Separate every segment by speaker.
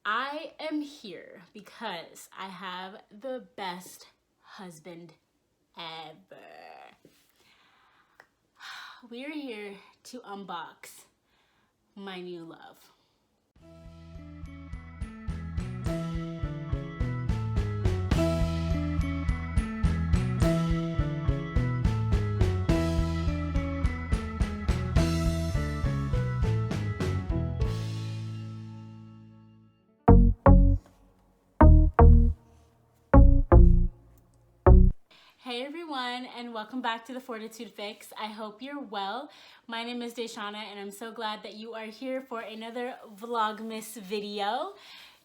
Speaker 1: I am here because I have the best husband ever. We're here to unbox my new love. Hey everyone, and welcome back to the Fortitude Fix. I hope you're well. My name is Deshauna, and I'm so glad that you are here for another Vlogmas video.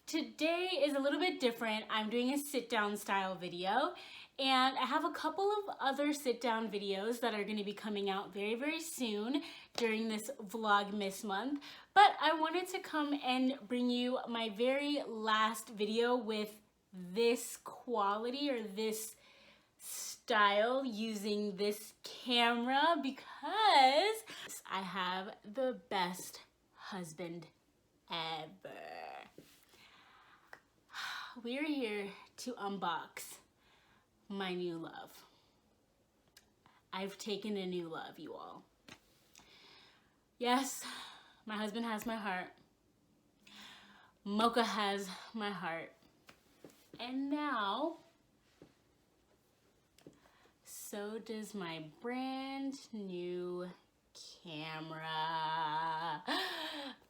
Speaker 1: Today is a little bit different. I'm doing a sit-down style video, and I have a couple of other sit-down videos that are going to be coming out very, very soon during this Vlogmas month. But I wanted to come and bring you my very last video with this quality or this style using this camera because I have the best husband ever. We're here to unbox my new love. I've taken a new love, you all. Yes, my husband has my heart. Mocha has my heart. And now, so does my brand new camera. I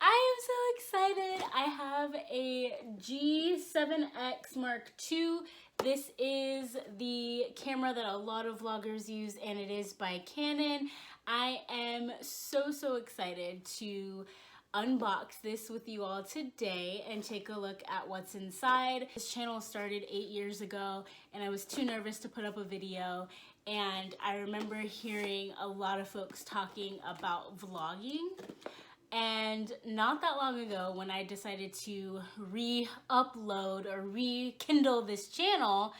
Speaker 1: am so excited. I have a G7X Mark II. This is the camera that a lot of vloggers use, and it is by Canon. I am so excited to unbox this with you all today and take a look at what's inside. This channel started 8 years ago, and I was too nervous to put up a video. And I remember hearing a lot of folks talking about vlogging. And not that long ago, when I decided to re-upload or rekindle this channel,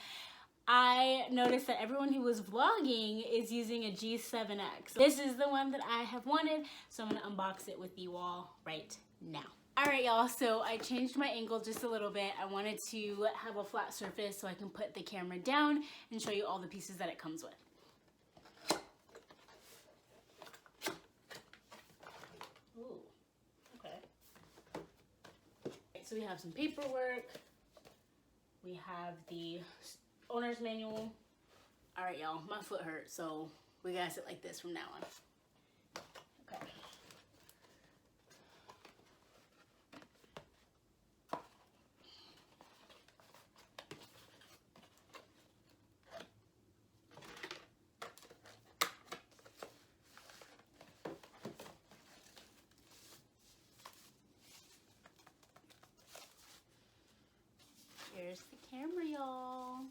Speaker 1: I noticed that everyone who was vlogging is using a G7X. This is the one that I have wanted, so I'm gonna unbox it with you all right now. All right, y'all, so I changed my angle just a little bit. I wanted to have a flat surface so I can put the camera down and show you all the pieces that it comes with. Ooh, okay. So we have some paperwork. We have the owner's manual. All right, y'all, my foot hurts, so we gotta sit like this from now on. Okay. Here's the camera, y'all.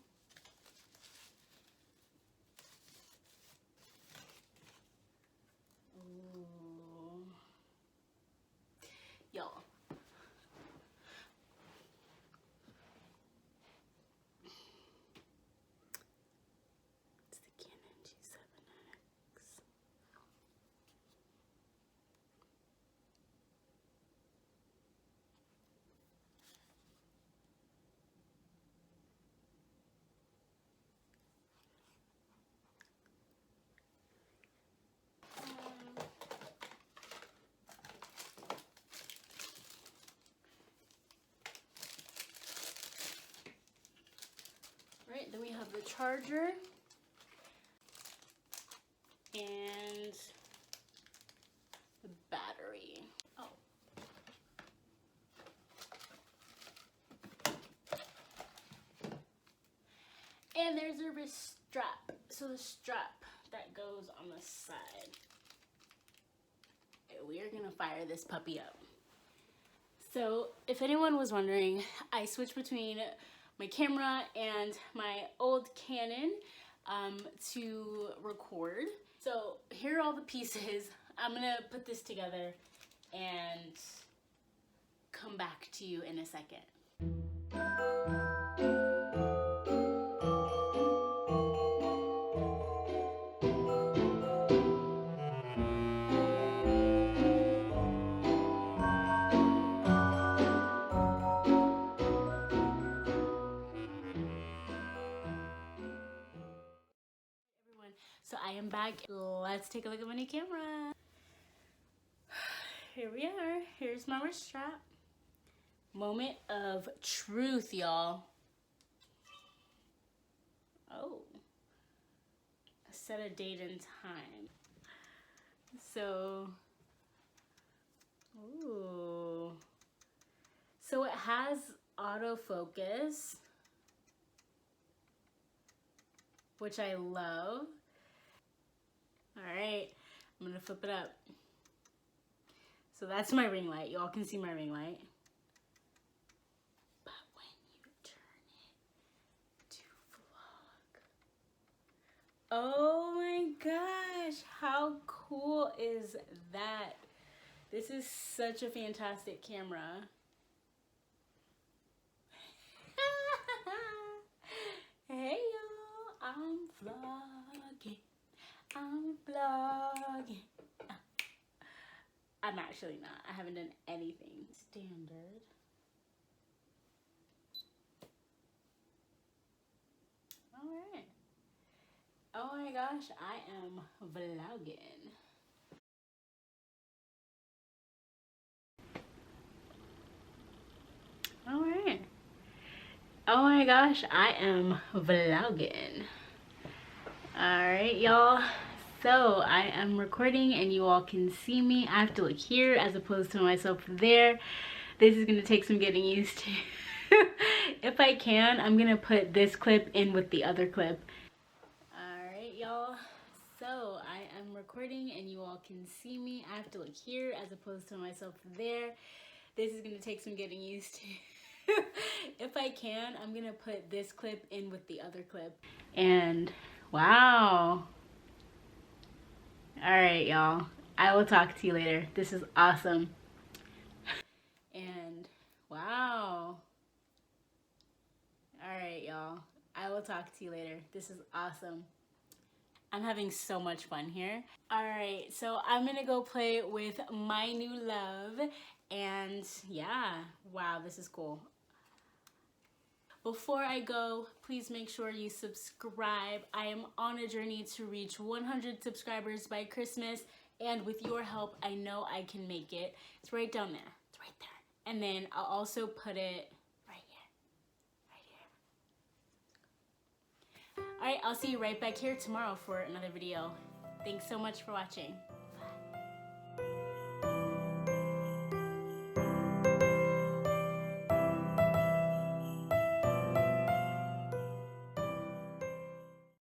Speaker 1: Ooh. Y'all. It's the Canon G7X. Right, then we have the charger and the battery. Oh. And there's a wrist strap. So the strap that goes on the side. We are gonna fire this puppy up. So if anyone was wondering, I switched between my camera and my old Canon to record. So here are all the pieces. I'm gonna put this together and come back to you in a second. am back. Let's take a look at my new camera. Here we are. Here's my wrist strap. Moment of truth, y'all. Oh. Set a date and time. So, ooh. So it has autofocus, which I love. All right, I'm gonna flip it up. So that's my ring light. Y'all can see my ring light. But when you turn it to vlog. Oh my gosh, how cool is that? This is such a fantastic camera. Hey y'all, I'm vlogging. I'm actually not. I haven't done anything. Standard. Alright. Oh my gosh, I am vlogging. Alright. Oh my gosh, I am vlogging. Alright, y'all. So I am recording and you all can see me. I have to look here as opposed to myself there. This is going to take some getting used to. If I can, I'm going to put this clip in with the other clip. Alright, y'all. So I am recording and you all can see me. I have to look here as opposed to myself there. This is going to take some getting used to. If I can, I'm going to put this clip in with the other clip. And wow. Alright, y'all. I will talk to you later. This is awesome. And wow. Alright, y'all. I will talk to you later. This is awesome. I'm having so much fun here. Alright, so I'm gonna go play with my new love. And yeah, wow, this is cool. Before I go, please make sure you subscribe. I am on a journey to reach 100 subscribers by Christmas, and with your help, I know I can make it. It's right down there. It's right there. And then I'll also put it right here. Right here. All right, I'll see you right back here tomorrow for another video. Thanks so much for watching.